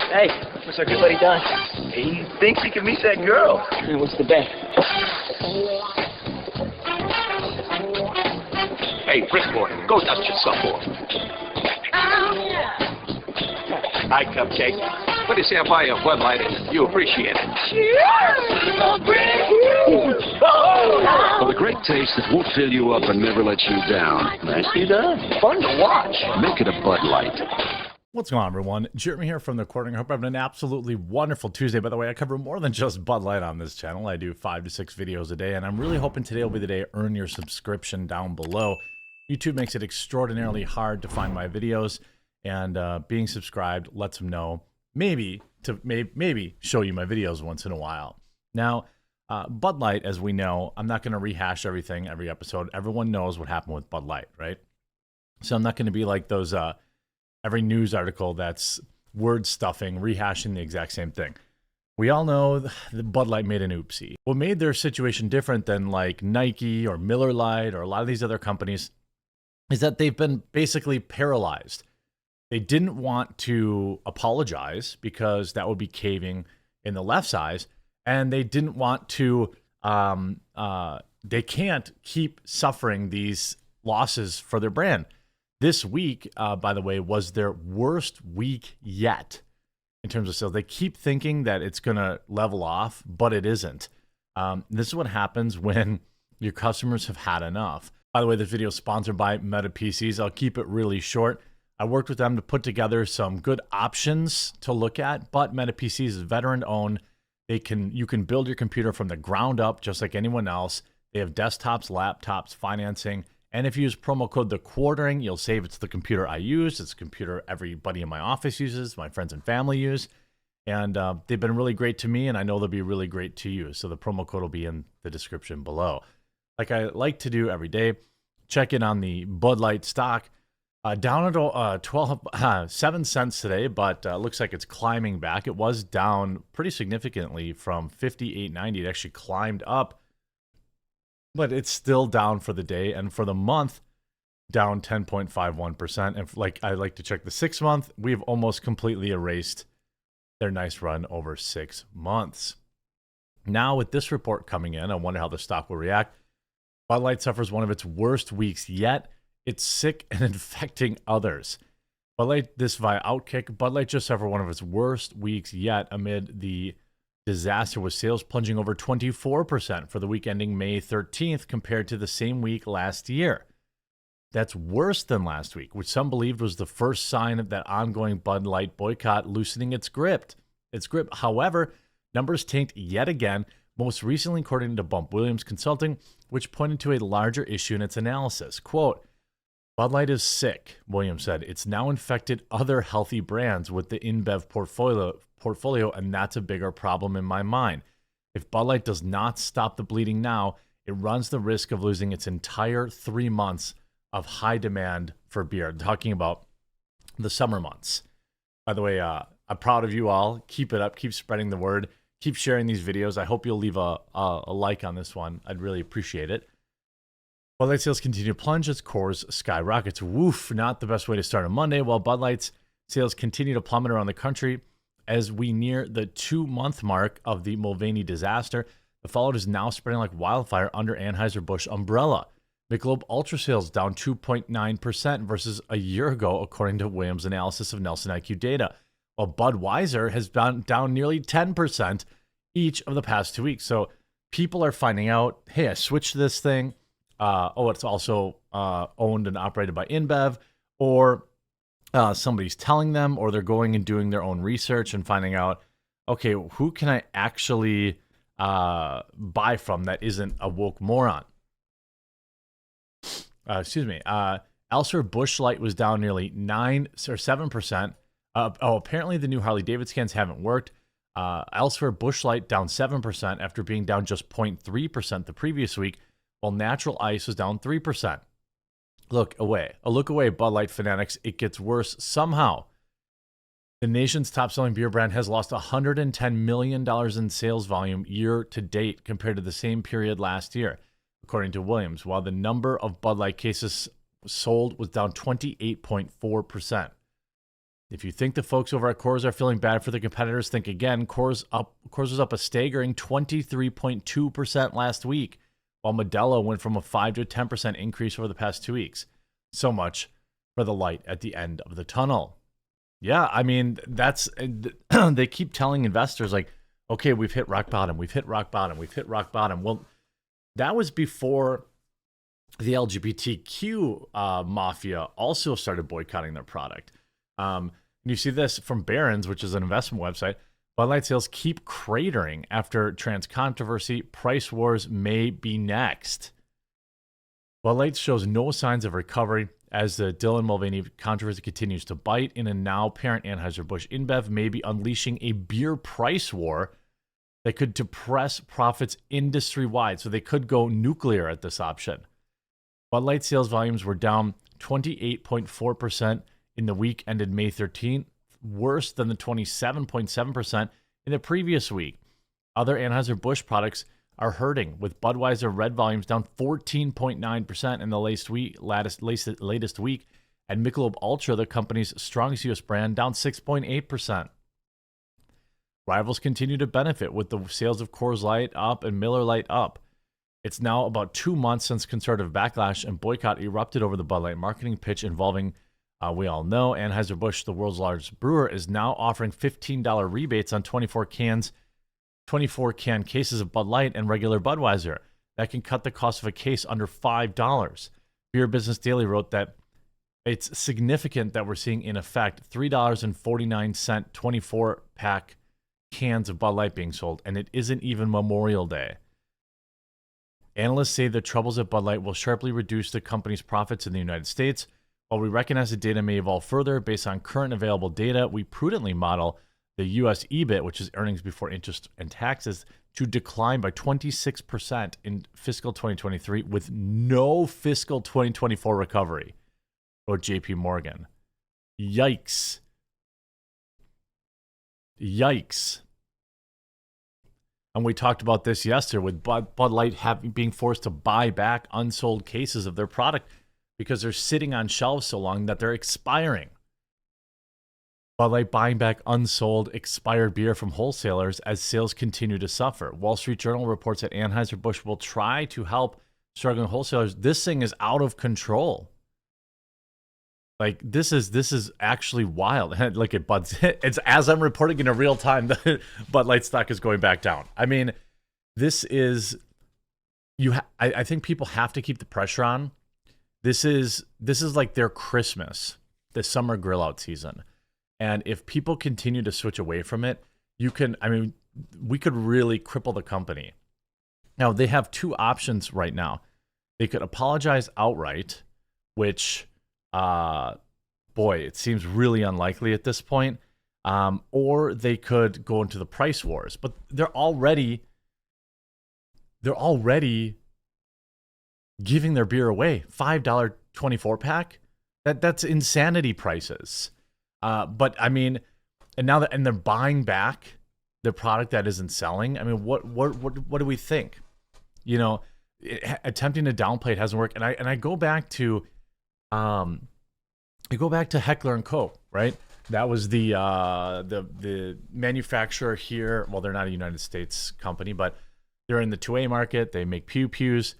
Hey, what's our good buddy Don? He thinks he can meet that girl. Hey, what's the bet? Hey, Brickboy, go dust yourself off. Hi, Cupcake. What do you say I buy you a Bud Light and you appreciate it? For the great taste that won't fill you up and never let you down. Nicely done. Fun to watch. Make it a Bud Light. What's going on, everyone? Jeremy here from The Quartering. I hope you're having an absolutely wonderful Tuesday. By the way, I cover more than just Bud Light on this channel. I do 5 to 6 videos a day, and I'm really hoping today will be the day to earn your subscription down below. YouTube makes it extraordinarily hard to find my videos, and being subscribed lets them know maybe show you my videos once in a while. Now, Bud Light, as we know, I'm not going to rehash everything every episode. Everyone knows what happened with Bud Light, right? So I'm not going to be like those every news article that's word stuffing, rehashing the exact same thing. We all know that Bud Light made an oopsie. What made their situation different than like Nike or Miller Lite or a lot of these other companies is that they've been basically paralyzed. They didn't want to apologize because that would be caving in the left's eyes, and they didn't want to, they can't keep suffering these losses for their brand. This week, by the way, was their worst week yet in terms of sales. They keep thinking that it's going to level off, but it isn't. This is what happens when your customers have had enough. By the way, this video is sponsored by Meta PCs. I'll keep it really short. I worked with them to put together some good options to look at, but Meta PCs is veteran-owned. You can build your computer from the ground up just like anyone else. They have desktops, laptops, financing. And if you use promo code The Quartering, you'll save. It's the computer I use. It's a computer everybody in my office uses, my friends and family use. And they've been really great to me, and I know they'll be really great to you. So the promo code will be in the description below. Like I like to do every day, check in on the Bud Light stock. Down at 7 cents today, but looks like it's climbing back. It was down pretty significantly from 58.90. It actually climbed up, but it's still down for the day, and for the month, down 10.51%. And like I like to check the 6 month, we've almost completely erased their nice run over 6 months. Now with this report coming in, I wonder how the stock will react. Bud Light suffers one of its worst weeks yet. It's sick and infecting others. Bud Light, this via Outkick, Bud Light just suffered one of its worst weeks yet amid the disaster, with sales plunging over 24% for the week ending May 13th compared to the same week last year. That's worse than last week, which some believed was the first sign of that ongoing Bud Light boycott loosening its grip. However, numbers tanked yet again, most recently according to Bump Williams Consulting, which pointed to a larger issue in its analysis. Quote, Bud Light is sick, Williams said. It's now infected other healthy brands with the InBev portfolio, and that's a bigger problem in my mind. If Bud Light does not stop the bleeding now, it runs the risk of losing its entire 3 months of high demand for beer. I'm talking about the summer months. By the way, I'm proud of you all. Keep it up. Keep spreading the word. Keep sharing these videos. I hope you'll leave a like on this one. I'd really appreciate it. Bud Light sales continue to plunge as Coors skyrockets. Woof, not the best way to start a Monday. While Bud Light's sales continue to plummet around the country as we near the 2-month mark of the Mulvaney disaster, the fallout is now spreading like wildfire under Anheuser-Busch umbrella. Michelob Ultra sales down 2.9% versus a year ago, according to Williams' analysis of Nelson IQ data, while Budweiser has been down nearly 10% each of the past 2 weeks. So people are finding out, hey, I switched to this thing. It's also owned and operated by InBev, or somebody's telling them, or they're going and doing their own research and finding out, okay, who can I actually buy from that isn't a woke moron? Elsewhere, Busch Light was down nearly 7%. Apparently the new Harley Davidson cans haven't worked. Elsewhere, Busch Light down 7% after being down just 0.3% the previous week, while Natural Ice was down 3%. Look away, Bud Light fanatics. It gets worse somehow. The nation's top-selling beer brand has lost $110 million in sales volume year to date compared to the same period last year, according to Williams, while the number of Bud Light cases sold was down 28.4%. If you think the folks over at Coors are feeling bad for the competitors, think again. Coors was up a staggering 23.2% last week, while Modelo went from a 5 to a 10% increase over the past 2 weeks. So much for the light at the end of the tunnel. Yeah, I mean, that's they keep telling investors like, okay, we've hit rock bottom, we've hit rock bottom, we've hit rock bottom. Well, that was before the LGBTQ mafia also started boycotting their product. You see this from Barron's, which is an investment website. Bud Light sales keep cratering after trans controversy. Price wars may be next. Bud Light shows no signs of recovery as the Dylan Mulvaney controversy continues to bite. In a now parent Anheuser-Busch InBev may be unleashing a beer price war that could depress profits industry-wide. So they could go nuclear at this option. Bud Light sales volumes were down 28.4% in the week ended May 13th, worse than the 27.7% in the previous week. Other Anheuser-Busch products are hurting, with Budweiser Red volumes down 14.9% in the latest week, and Michelob Ultra, the company's strongest U.S. brand, down 6.8%. Rivals continue to benefit, with the sales of Coors Light up and Miller Lite up. It's now about 2 months since conservative backlash and boycott erupted over the Bud Light marketing pitch involving, we all know, Anheuser-Busch, the world's largest brewer, is now offering $15 rebates on 24 can cases of Bud Light and regular Budweiser. That can cut the cost of a case under $5. Beer Business Daily wrote that it's significant that we're seeing, in effect, $3.49 24-pack cans of Bud Light being sold, and it isn't even Memorial Day. Analysts say the troubles at Bud Light will sharply reduce the company's profits in the United States. While we recognize the data may evolve further based on current available data, we prudently model the U.S. EBIT, which is earnings before interest and taxes, to decline by 26% in fiscal 2023 with no fiscal 2024 recovery, wrote J.P. Morgan. Yikes. Yikes. And we talked about this yesterday with Bud Light being forced to buy back unsold cases of their product because they're sitting on shelves so long that they're expiring. Bud Light buying back unsold, expired beer from wholesalers as sales continue to suffer. Wall Street Journal reports that Anheuser-Busch will try to help struggling wholesalers. This thing is out of control. Like, this is actually wild. Look at Bud's. It's as I'm reporting in a real time, the Bud Light stock is going back down. I mean, this is I think people have to keep the pressure on. This is like their Christmas, the summer grill out season. And if people continue to switch away from it, we could really cripple the company. Now, they have two options right now. They could apologize outright, which, it seems really unlikely at this point. Or they could go into the price wars. But they're already giving their beer away. $5 24-pack? That's insanity prices. But I mean, and they're buying back the product that isn't selling. I mean, what do we think? You know, attempting to downplay it hasn't worked. And I go back to Heckler and Co. Right? That was the manufacturer here. Well, they're not a United States company, but they're in the 2A market. They make pews.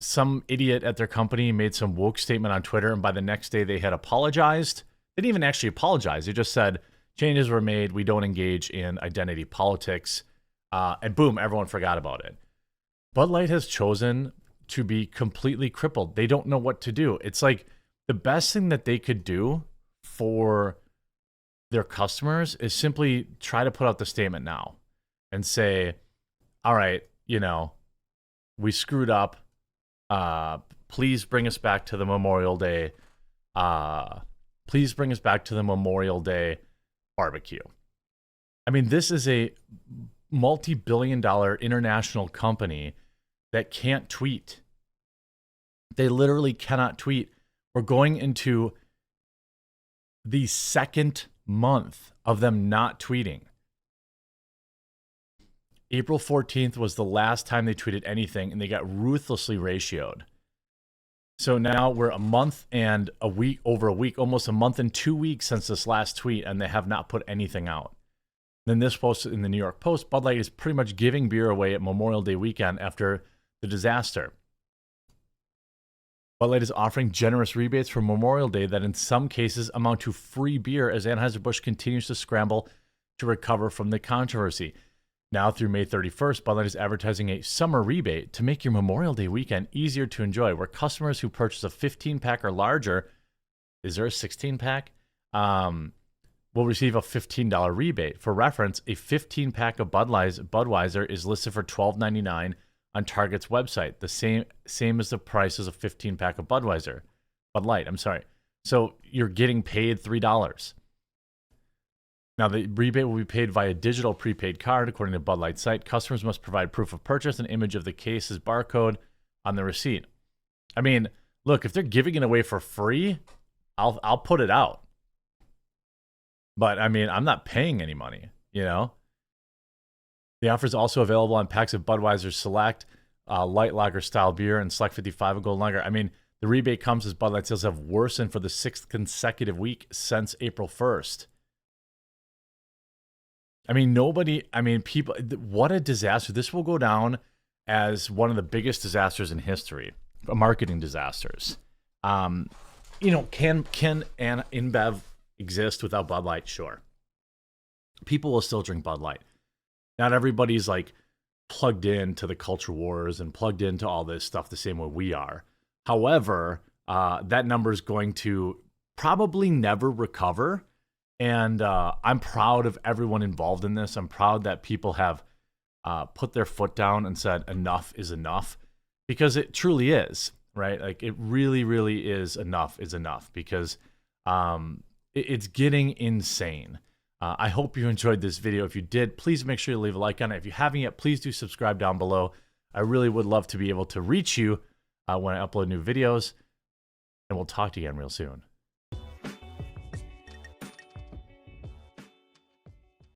Some idiot at their company made some woke statement on Twitter, and by the next day they had apologized. They didn't even actually apologize. They just said, changes were made. We don't engage in identity politics. And boom, everyone forgot about it. Bud Light has chosen to be completely crippled. They don't know what to do. It's like the best thing that they could do for their customers is simply try to put out the statement now and say, all right, we screwed up. Please bring us back to the Memorial Day. Please bring us back to the Memorial Day barbecue. I mean, this is a multi-billion-dollar international company that can't tweet. They literally cannot tweet. We're going into the second month of them not tweeting. April 14th was the last time they tweeted anything, and they got ruthlessly ratioed. So now we're a month and a week, over a week, almost a month and 2 weeks since this last tweet, and they have not put anything out. Then this post in the New York Post, Bud Light is pretty much giving beer away at Memorial Day weekend after the disaster. Bud Light is offering generous rebates for Memorial Day that in some cases amount to free beer as Anheuser-Busch continues to scramble to recover from the controversy. Now through May 31st, Bud Light is advertising a summer rebate to make your Memorial Day weekend easier to enjoy, where customers who purchase a 15-pack or larger, is there a 16-pack? Will receive a $15 rebate. For reference, a 15-pack of Budweiser is listed for $12.99 on Target's website, the same as the price as a 15-pack of Bud Light, I'm sorry. So you're getting paid $3. Now, the rebate will be paid via digital prepaid card, according to Bud Light's site. Customers must provide proof of purchase, an image of the case's barcode on the receipt. I mean, look, if they're giving it away for free, I'll put it out. But, I mean, I'm not paying any money, you know? The offer is also available on packs of Budweiser Select, light lager style beer, and Select 55 and Gold Lager. I mean, the rebate comes as Bud Light sales have worsened for the 6th consecutive week since April 1st. I mean, people, what a disaster. This will go down as one of the biggest disasters in history, marketing disasters. You know, can an InBev exist without Bud Light? Sure. People will still drink Bud Light. Not everybody's like plugged into the culture wars and plugged into all this stuff the same way we are. However, that number is going to probably never recover. And I'm proud of everyone involved in this. I'm proud that people have put their foot down and said enough is enough, because it truly is, right? Like it really, really is enough because it's getting insane. I hope you enjoyed this video. If you did, please make sure you leave a like on it. If you haven't yet, please do subscribe down below. I really would love to be able to reach you when I upload new videos, and we'll talk to you again real soon.